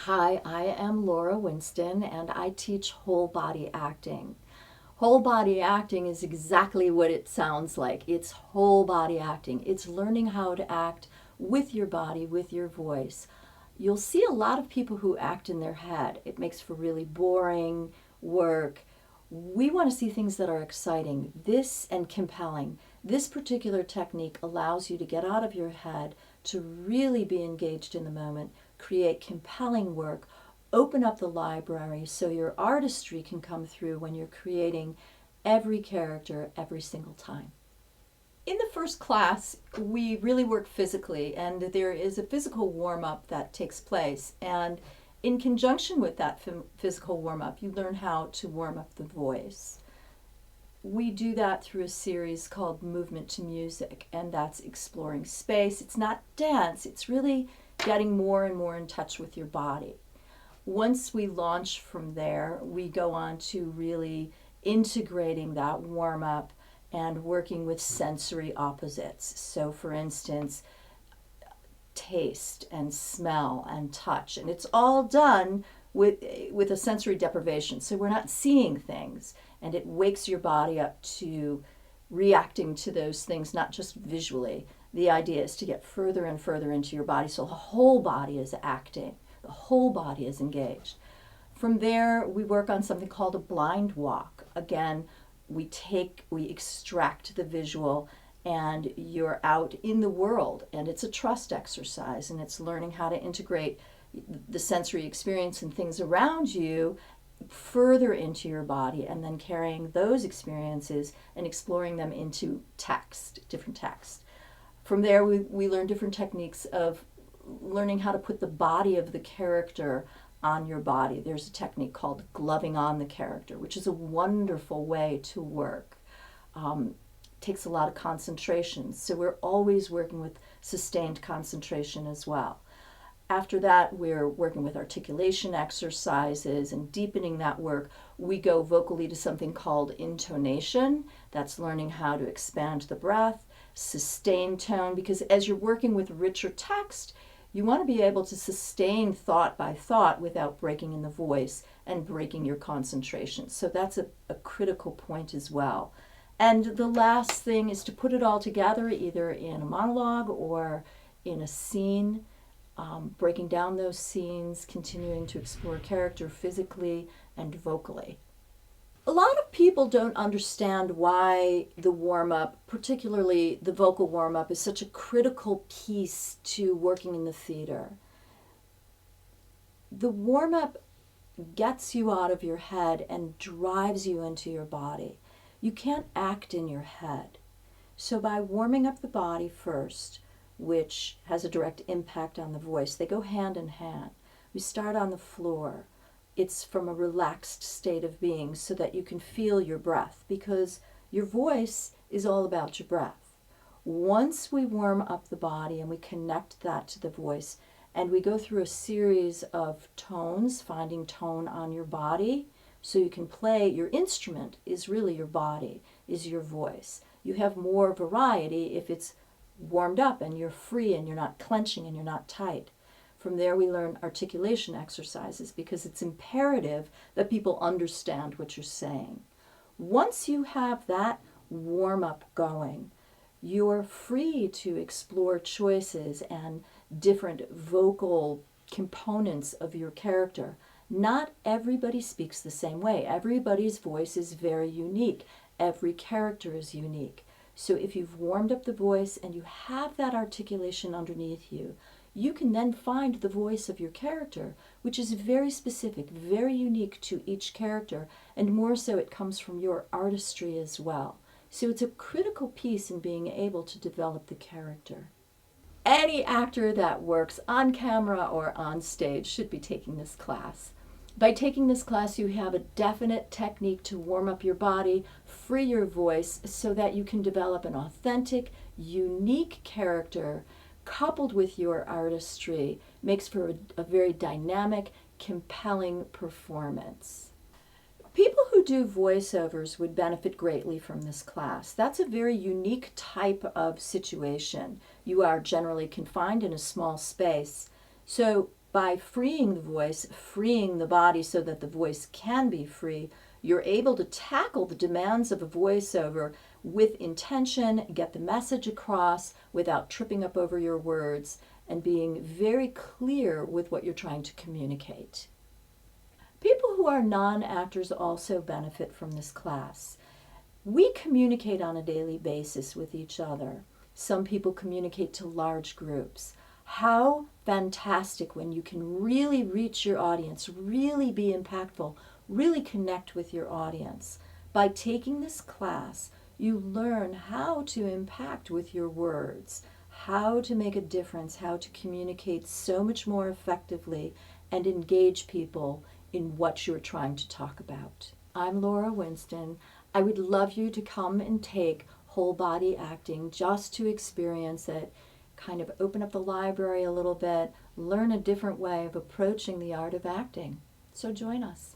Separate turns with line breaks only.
Hi, I am Laura Winstin and I teach whole body acting. Whole body acting is exactly what it sounds like. It's whole body acting. It's learning how to act with your body, with your voice. You'll see a lot of people who act in their head. It makes for really boring work. We want to see things that are exciting, this and compelling. This particular technique allows you to get out of your head, to really be engaged in the moment, create compelling work, open up the library so your artistry can come through when you're creating every character every single time. In the first class, we really work physically, and there is a physical warm-up that takes place. And in conjunction with that physical warm-up, you learn how to warm up the voice. We do that through a series called Movement to Music, and that's exploring space. It's not dance, it's really getting more and more in touch with your body. Once we launch from there, we go on to really integrating that warm-up and working with sensory opposites. So for instance, taste and smell and touch, and it's all done with a sensory deprivation. So we're not seeing things, and it wakes your body up to reacting to those things, not just visually. The idea is to get further and further into your body, so the whole body is acting, the whole body is engaged. From there, we work on something called a blind walk. Again, we extract the visual and you're out in the world, and it's a trust exercise, and it's learning how to integrate the sensory experience and things around you further into your body, and then carrying those experiences and exploring them into text, different text. From there, we learn different techniques of learning how to put the body of the character on your body. There's a technique called gloving on the character, which is a wonderful way to work. Takes a lot of concentration, so we're always working with sustained concentration as well. After that, we're working with articulation exercises and deepening that work. We go vocally to something called intonation. That's learning how to expand the breath, sustain tone, because as you're working with richer text, you want to be able to sustain thought by thought without breaking in the voice and breaking your concentration. So that's a critical point as well. And the last thing is to put it all together, either in a monologue or in a scene, breaking down those scenes, continuing to explore character physically and vocally. A lot of people don't understand why the warm-up, particularly the vocal warm-up, is such a critical piece to working in the theater. The warm-up gets you out of your head and drives you into your body. You can't act in your head. So by warming up the body first, which has a direct impact on the voice, they go hand in hand. We start on the floor. It's from a relaxed state of being so that you can feel your breath, because your voice is all about your breath. Once we warm up the body and we connect that to the voice, and we go through a series of tones, finding tone on your body, so you can play. Your instrument is really your body, is your voice. You have more variety if it's warmed up and you're free and you're not clenching and you're not tight. From there, we learn articulation exercises, because it's imperative that people understand what you're saying. Once you have that warm-up going, you're free to explore choices and different vocal components of your character. Not everybody speaks the same way. Everybody's voice is very unique. Every character is unique. So if you've warmed up the voice and you have that articulation underneath you, you can then find the voice of your character, which is very specific, very unique to each character, and more so it comes from your artistry as well. So it's a critical piece in being able to develop the character. Any actor that works on camera or on stage should be taking this class. By taking this class, you have a definite technique to warm up your body, free your voice, so that you can develop an authentic, unique character coupled with your artistry. Makes for a very dynamic, compelling performance. People who do voiceovers would benefit greatly from this class. That's a very unique type of situation. You are generally confined in a small space. So by freeing the voice, freeing the body so that the voice can be free, you're able to tackle the demands of a voiceover with intention, get the message across without tripping up over your words, and being very clear with what you're trying to communicate. People who are non-actors also benefit from this class. We communicate on a daily basis with each other. Some people communicate to large groups. How fantastic when you can really reach your audience, really be impactful, really connect with your audience. By taking this class, you learn how to impact with your words, how to make a difference, how to communicate so much more effectively and engage people in what you're trying to talk about. I'm Laura Winstin. I would love you to come and take whole body acting just to experience it, kind of open up the library a little bit, learn a different way of approaching the art of acting. So join us.